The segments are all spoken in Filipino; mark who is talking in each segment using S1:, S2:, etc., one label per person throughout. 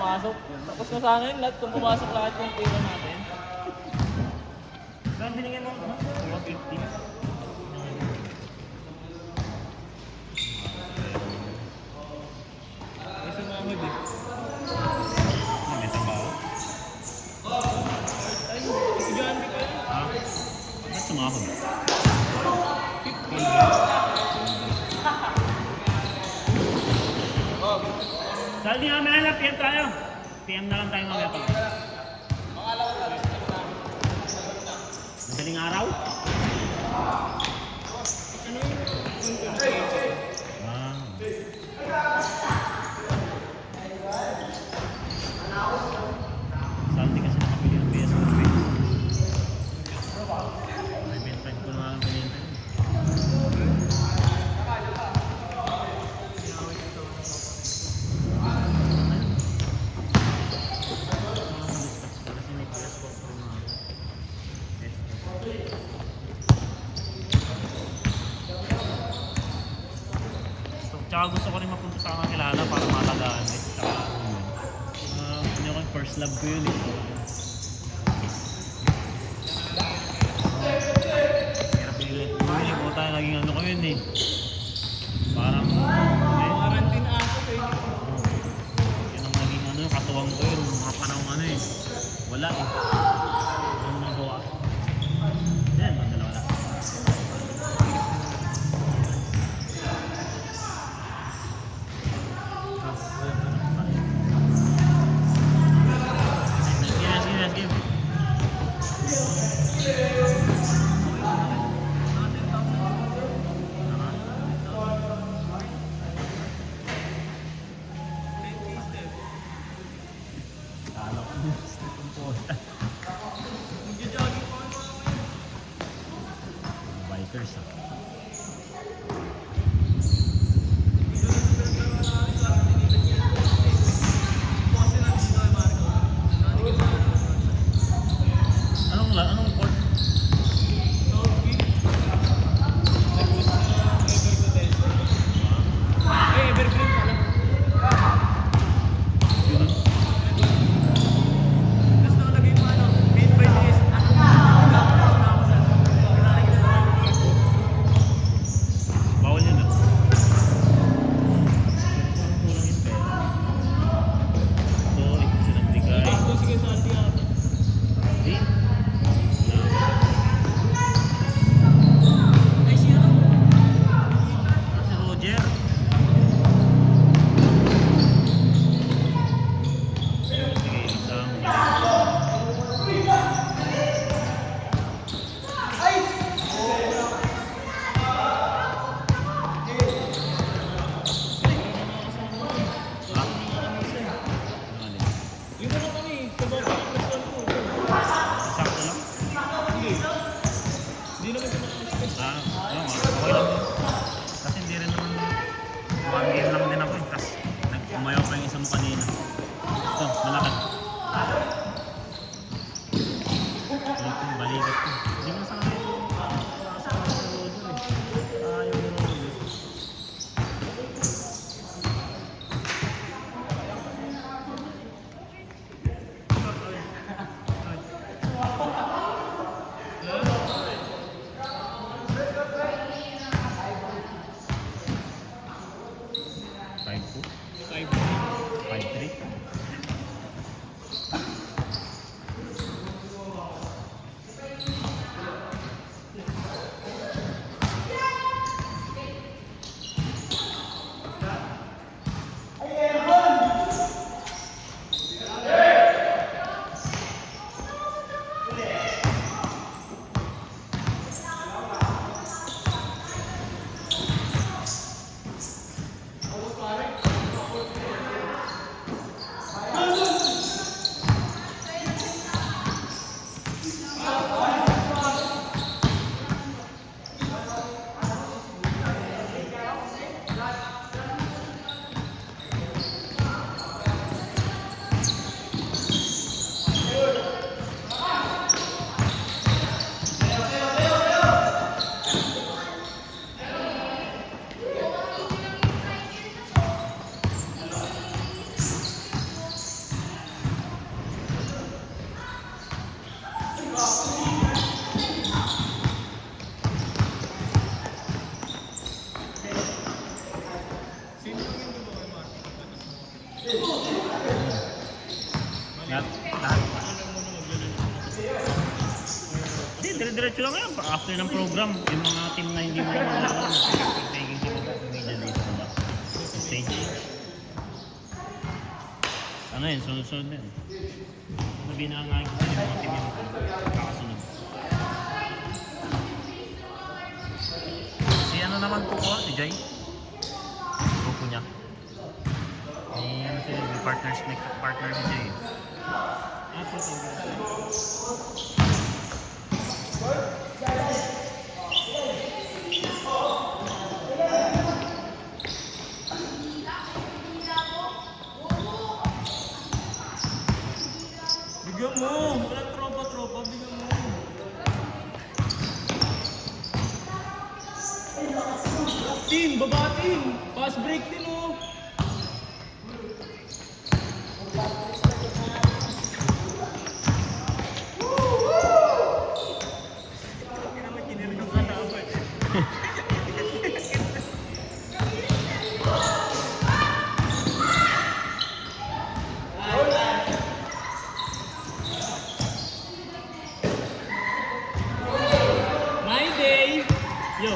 S1: pumasok. Tapos na sana yun lahat kung pumasok lahat yung tira natin.
S2: Saan binigyan mo? 150.
S1: Kasi mamad eh.
S2: May trabaho.
S1: Ay, estudyante ka yun.
S2: Ba't sumahod?
S1: 50.
S2: Dahil di namin alam, PM tayo. PM na lang tayo mamaya pag. Madaling araw?
S1: Ano yung
S2: Salty kasi nakapili ng PS4. May best friend ko na lang pinintay. Tsaka gusto ko rin mapunta sa mga kilala para matagaan eh. Tsaka ano ko, first love ko yun eh. Hirap pilit. Bumili ko tayo, naging ano ko yun eh. Parang,
S1: quarantine ako eh.
S2: yun ang naging ano, katuwang ko yun. Mga panahon ano eh. Wala eh. Ano nagawa. Yan, magdalawa na. Bikers anong port?
S1: Evergreen pala.
S2: Yun.
S1: Tapos nakalagay mo ano, made by this.
S2: Lahat. Lahat. Hindi, dire-diretso lang yan. After ng program, yung mga team na hindi mo lang nalalaman, taking sa media dito sa bus. Sa stage. Ano yun? Sunod-sunod na yun. Sabihin na nga yung mga team yung kakasunod. Si ano naman po ko? Si Jay? Grupo niya. May partner si Jay.
S1: Bigyan mo! Walang tropa-tropa, bigyan mo! Team! Baba team! Pass break din oh! My day! Yo!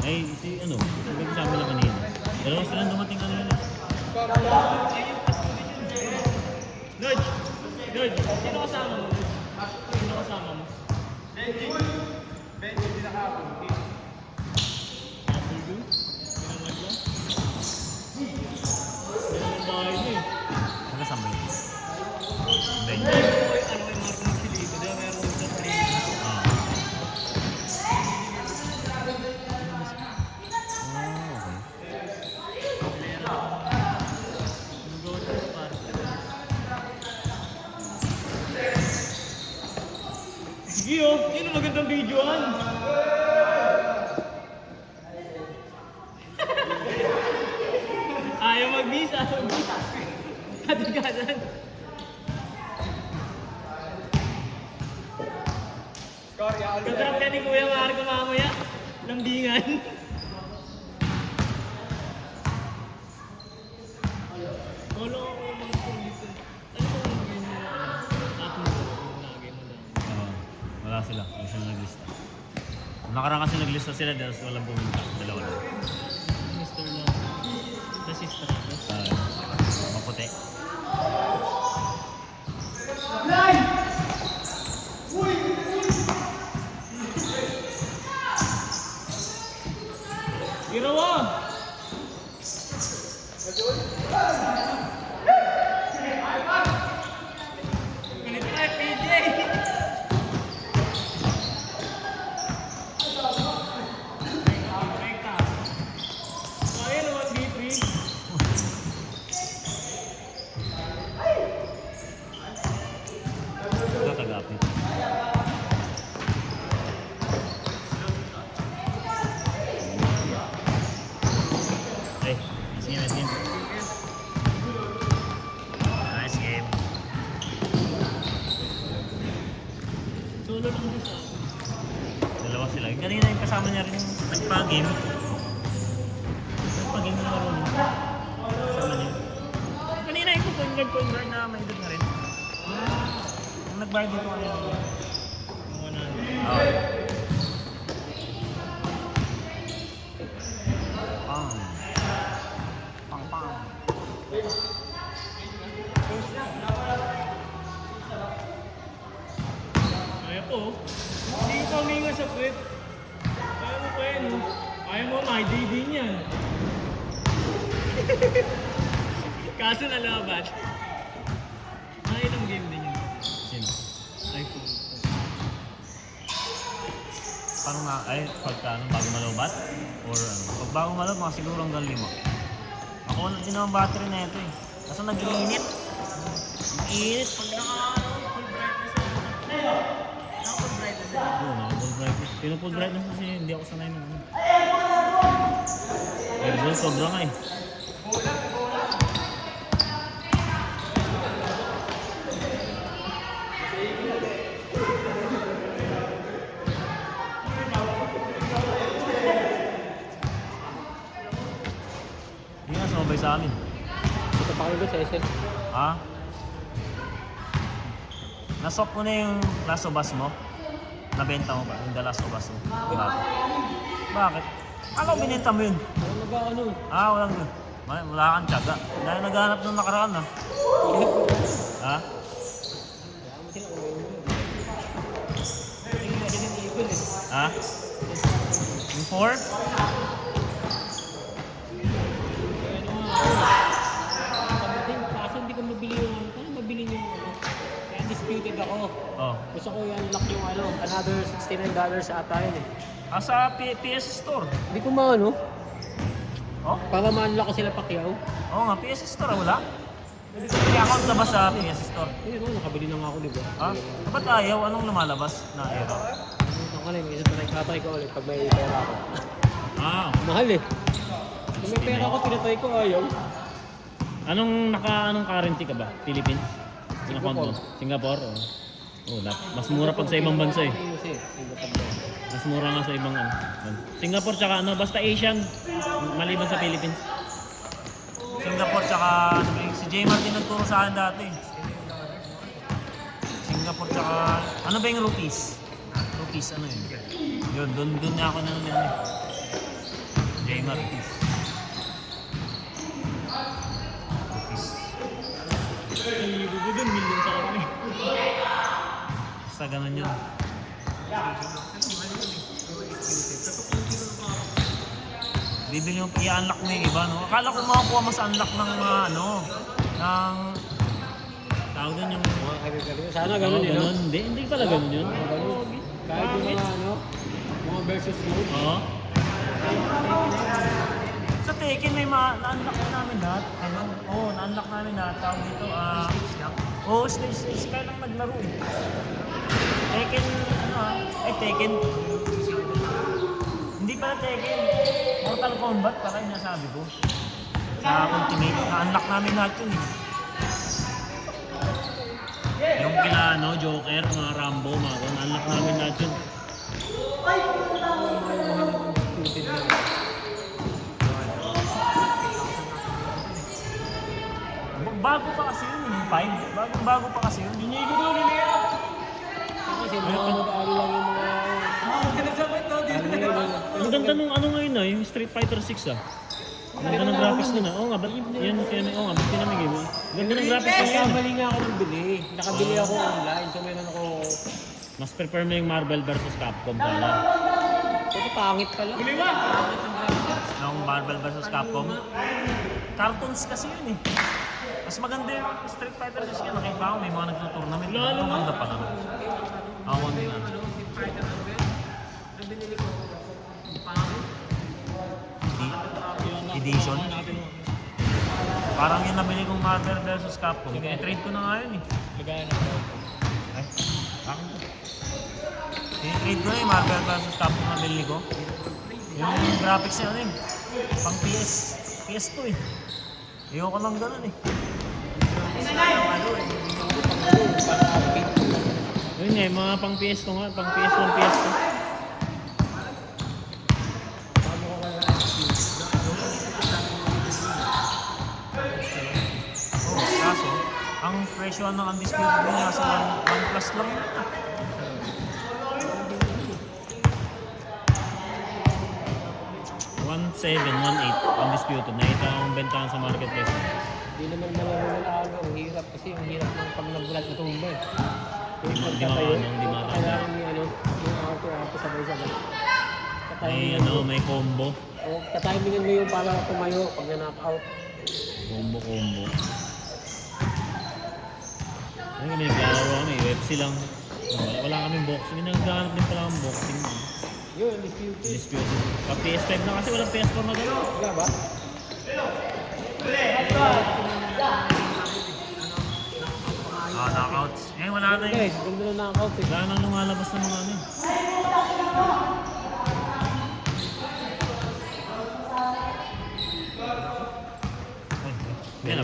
S2: Eh, si ano, nag-sabi na kanina. Dalawa silang dumating kanina.
S1: Nudge! Nudge! Sino kasama mo? Sino kasama mo? Benji! Benji, pinakapon. Apple do? Pinamad lang? Pinamad bahay mo eh.
S2: Saka sambay. Benji.
S1: Ano yung Marco Magsilito? Diba meron sa training?
S2: Ah.
S1: Sige oh, yun ang magandang videoan. Ayaw mag-visa. Katigasan. Katrap ka ni Kuya Marco mamaya. Lambingan. Wala ako yung mga dito. Ano ba yung game nila? Ako mo, lagi mo lang.
S2: Wala sila. Hindi sila naglista. Nakaraan kasi naglista sila dahil walang pumunta. Dalawa lang.
S1: Mr. Long. The sister ako.
S2: Maputi.
S1: Girawa! Ganito na PJ! Ayun, 1v3.
S2: Ito tagapit. Hey, nice game, nice game. Nice game.
S1: Solo lang din sa
S2: Dalawa sila. Kanina yung kasama niya rin yung nagpa-game. Nagpa-game na laro niya. Kasama niya. Kanina yung point guard na may edad na rin. Yung nag-bar dito kanina.
S1: mga na.
S2: Pang. Pang pang.
S1: Ayaw po. Hindi ka huminga sa puwet. Ayaw mo pa yan. Oh. Ayaw mo, my day din yan. Kaso nalaban. Ilang game din yun.
S2: Sino?
S1: iPhone.
S2: Paano nga? Ay, pagka ano, bago malobat? Or ano? Pag bago malobat, mga siguro hanggang 5. Ako, yun ang battery na ito eh. Kaso nag-iinit. Nag-iinit pag
S1: Full brightness ako. Naka-full brightness ako.
S2: Oo, naka-full brightness. Pino-full brightness kasi hindi ako sanay ng ano. Airball, sobra nga eh. Hindi nga sumabay sa amin.
S3: Ito pa kayo sa SM.
S2: Ha? Nasok mo na yung Last of Us mo? Nabenta mo ba? Yung The Last of Us mo? Grabe. Bakit? Ano binenta mo yun?
S3: Ano na ba ano?
S2: Ah, walang yun. Wala kang tiyaga. Dahil naghahanap nung nakaraan ha. Ha?
S3: Kaya mo sila kung tingin na din yung ibon eh.
S2: Ha? Yung 4?
S3: Kaya ano nga. Sabi din, kaso hindi ko mabili yung ano. Paano mabili yung ano? Kaya disputed ako.
S2: Oh.
S3: Gusto ko i-unlock yung ano. Another $69 ata yun eh.
S2: Ah, sa PS Store.
S3: Hindi ko maano.
S2: Oh?
S3: Para ma-unlock ko sila Pacquiao.
S2: Oo nga, PS Store wala. May account na ba sa PS Store?
S3: Ayun o, nakabili na nga ako, di ba?
S2: Ha? Ba't ayaw? Anong lumalabas na error?
S3: Ito ka lang, isa pa nagtatry ko ulit pag may pera ako.
S2: Ah,
S3: Mahal eh. Kung may pera ako, tinatry ko ayaw.
S2: anong currency ka ba? Philippines? Yung account mo? Singapore? Oh, mas mura pag sa ibang bansa eh. Mas mura nga sa ibang ano. Singapore tsaka ano, basta Asian, maliban sa Philippines. Singapore tsaka ano ba yung si J Martin nagturo sa akin dati. Singapore tsaka ano ba yung rupees? Rupees ano yun? Yun, doon na ako nanonood eh. J Martin. Rupees.
S1: Doon, million sa akin eh.
S2: Basta ganun yun. Bibili mo, i-unlock mo yung iba, no? Akala ko makakuha mo sa unlock ng mga, ano, ng... Tawag doon yung...
S3: Mga kagagaling. Sana ganun yun, no?
S2: Ganun. Hindi pala ganun yun.
S3: Kahit yung mga ano, mga versus mode.
S2: Oo. Sa Tekken may na-unlock na namin lahat. Ano? Oo, na-unlock namin lahat. Tawag dito, Oo, stage kaya lang naglaro eh. Tekken, Tekken. Hindi pala Tekken. Mortal Kombat, para yung nasabi ko. Sa Ultimate, na-unlock namin lahat yun eh. Yung kila, Joker, mga Rambo, mga na-unlock namin lahat yun. Bago pa kasi yun, yung 5. Bago pa kasi yun.
S1: Inigo ko ulit niya.
S3: Kasi mga mag-aari lang yung mga...
S2: Ang ganda nung ano ngayon yung Street Fighter 6 ah. Ang ganda ng graphics nila. Oo nga, ba't yan ba't pinamigay mo? Ganda ng graphics nila yan.
S3: Nakabili nga ako ng bili. Nakabili ako online. So meron ako...
S2: Mas prefer mo yung Marvel vs. Capcom pala.
S3: Ito pangit pala.
S1: Buliwa!
S2: Yung Marvel vs. Capcom. Cartoons kasi yun eh. Mas maganda yung Street Fighter 6 yan. Nakita ko may mga nagtutournament. Ang ganda pa naman. Ako din ano. Edition. Parang yung nabili kong Marvel vs. Capcom. I-trade ko na nga yun eh.
S1: Lagayan ako.
S2: Ay, akin to. I-trade ko na yung Marvel vs. Capcom na bili ko. Yung graphics niya ano yun. Pang PS2 eh. Ayoko lang ganun eh. Yun nga, mga pang PS2 nga. Pang PS1, PS2. Kaso, ang presyo ng Undisputed mo nasa 1 plus lang yun. 1.7, 1.8 Undisputed. Nakita akong bentahan sa marketplace.
S3: Hindi naman malalo. Ang hirap kasi yung hirap ng pag nagulat na tumba eh.
S2: Hindi makano.
S3: Kailangan yung ano, yung auto sabay-sabay.
S2: May combo.
S3: O, katimingan mo yung para tumayo pag na-knock-out.
S2: Combo. Ano kami naglalaro kami, UFC lang. Wala kaming boxing. Naghahanap din pala ang boxing.
S3: Yun, disputed.
S2: Disputed. Pa PS5 na kasi walang PS4 na gano'n.
S3: Wala ba?
S2: Knockouts. Wala na
S3: Guys,
S2: yun.
S3: ganda na knock-out eh.
S2: Wala nang lumalabas ng mga ano.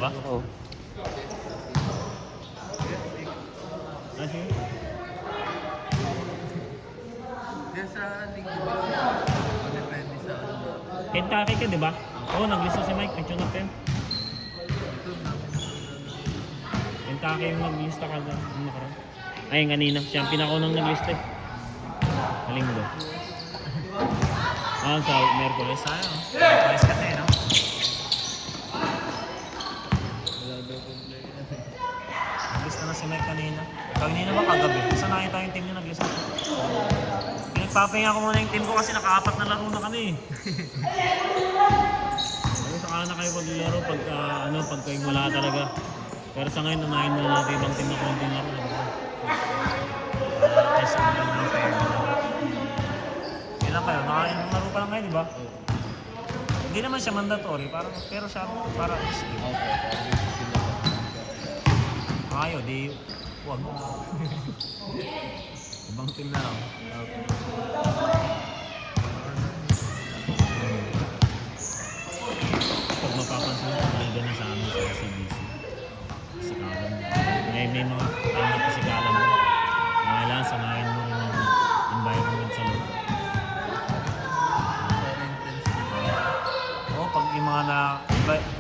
S2: ba?
S4: Oo.
S2: Ah, sige.
S5: Kaya sa linggo, depende sa ano.
S2: Kentucky ka, di ba? Oo, naglista si Mike. Nag-tune up yan. Kentucky yung naglista ka doon. Yung nakaraan. Ay, yung kanina. Siya ang pinakaunang naglista eh. Linggo. Ah, sa Merkules.
S4: Sayang. Ayos kasi, no?
S5: Wala daw complain.
S4: Naglista na si Mike kanina. Kanina ba kagabi? Saan nakita yung team niya naglista? Pinagpapahinga ko muna yung team ko kasi nakaapat na laro na kami eh.
S2: Sabi, saka na kayo paglaro pagka, pagka yung wala talaga. Pero sa ngayon, unahin na natin ibang team na konting laro.
S4: Test ko lang ng pera. Ilan kayo? Nakailang laro pa lang kayo, di ba? Hindi naman siya mandatory, parang, pero siya para at least. Ayaw, di huwag. Ibang team na lang.
S2: Pag mapapansin mo, talaga na sa amin sa CBC. Sikalan. May mga time na pasikalan mo. Kailangan sanayin mo rin ang environment sa loob.
S4: Oo, pag yung mga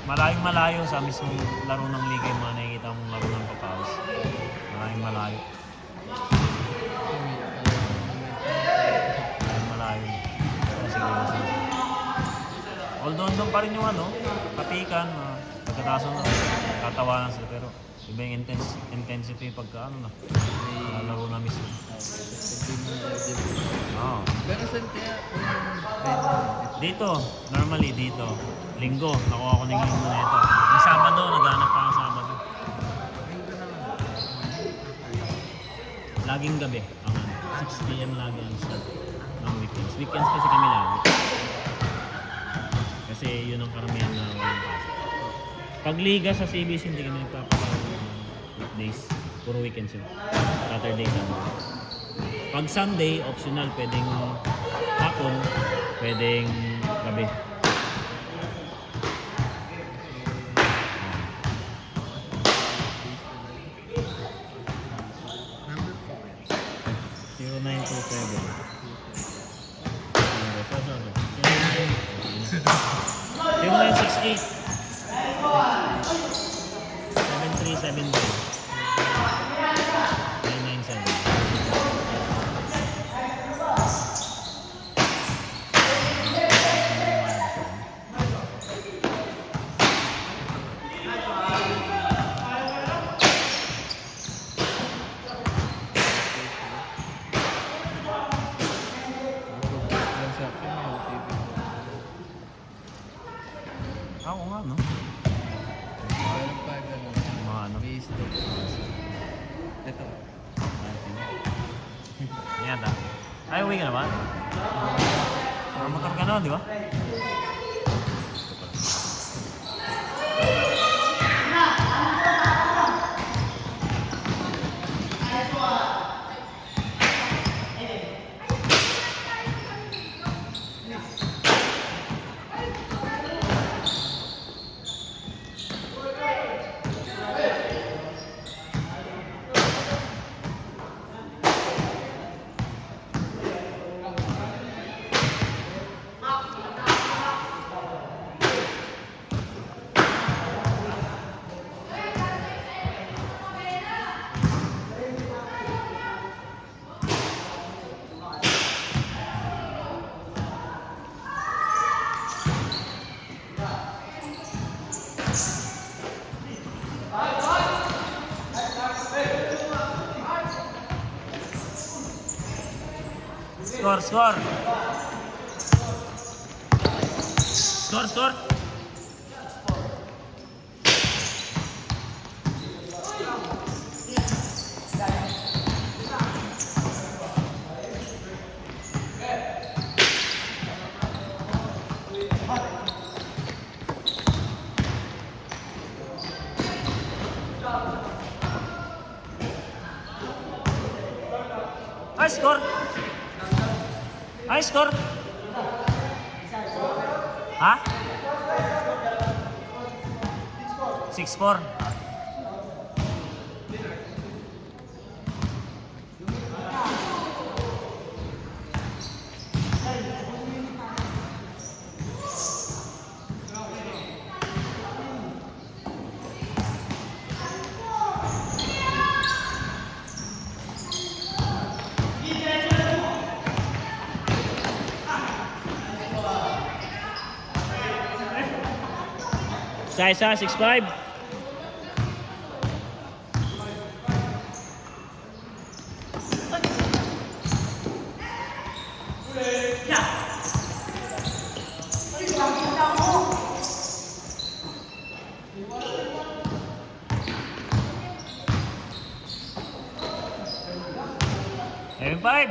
S4: malayong malayo sa mismong laro ng liga, yung mga nakikita mong laro ng papawis. Malayong malayo. Malayong malayo. Sige. Although doon pa rin yung katikan, pagkataas ng katawanan sila, pero iba yung intensity pagka laro na mismo. Oo.
S5: Pero saan kaya
S4: Dito, normally dito. Linggo, nakuha ko ng linggo na ito. Yung Sabado, naghanap pa ang Sabado.
S2: Laging gabi. Ang 6 p.m. lagi ang start ng weekends. Weekends kasi kami lagi. Kasi yun ang karamihan na walang pasok. Pag liga sa CBC, hindi kami nagpapalaro ng weekdays. Puro weekends yun. Saturday, Sunday. Pag Sunday, optional. Pwedeng hapon, pwedeng gabi.
S5: number po? 979. Sa akin, LTV.
S4: Oo nga, no?
S5: Meron pa ganun.
S4: Mga
S5: May stop. Ito.
S4: Yan ah. Ay, uwi ka na ba? Motor ka na, di ba? Score, score! Score, score! Ay, score! Ay, score! Ha? 6'4".
S2: Isa-isa, 6'5".
S4: M5.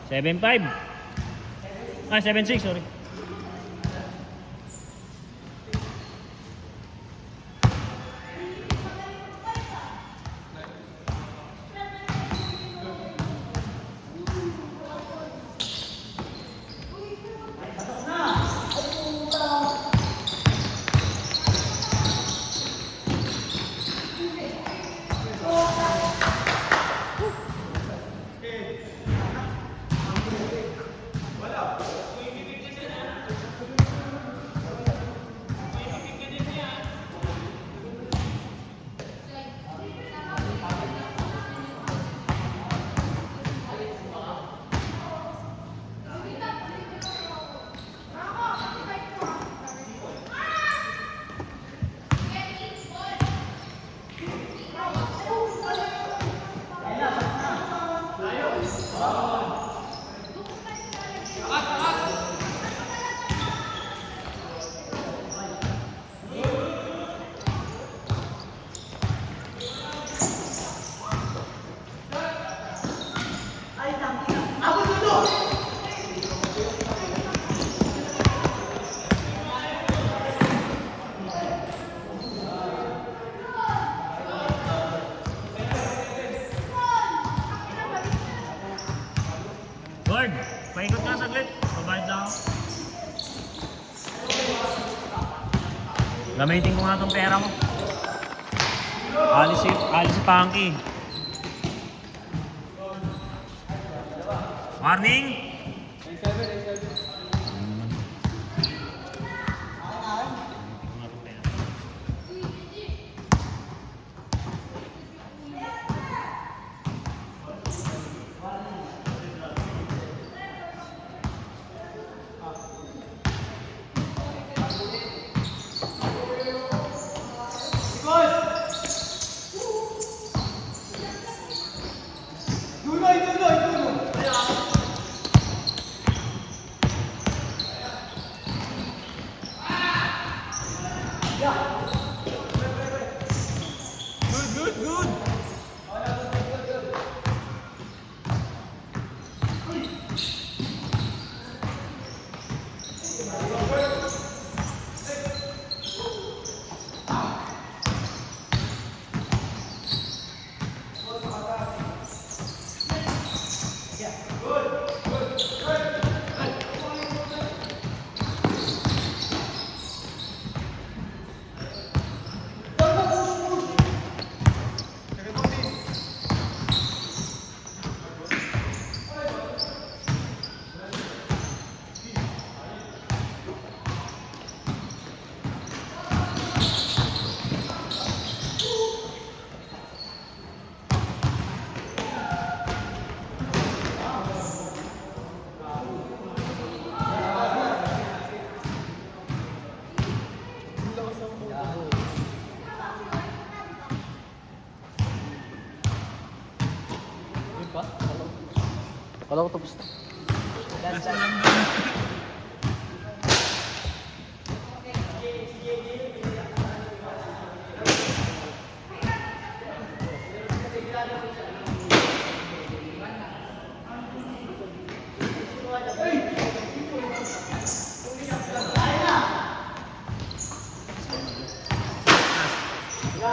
S2: Seven five. 7'6", sorry.
S4: Lord, paikot nga saglit. Pabahid na ako. Gamitin ko nga itong pera mo. Alis si Punky. Warning!
S5: Kala ko tapos.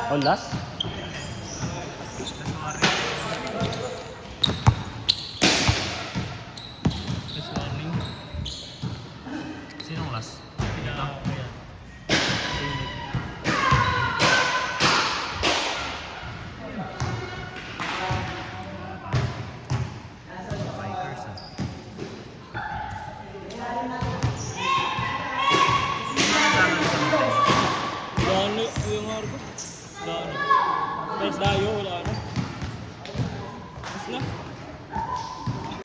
S2: Oh, last?
S1: First warning.
S4: Sinong last?
S1: Kaya, kaya.
S4: Bikers ah.
S1: Wala ano, Kuya Marco. Wala ano. Guys, dayo, wala ano.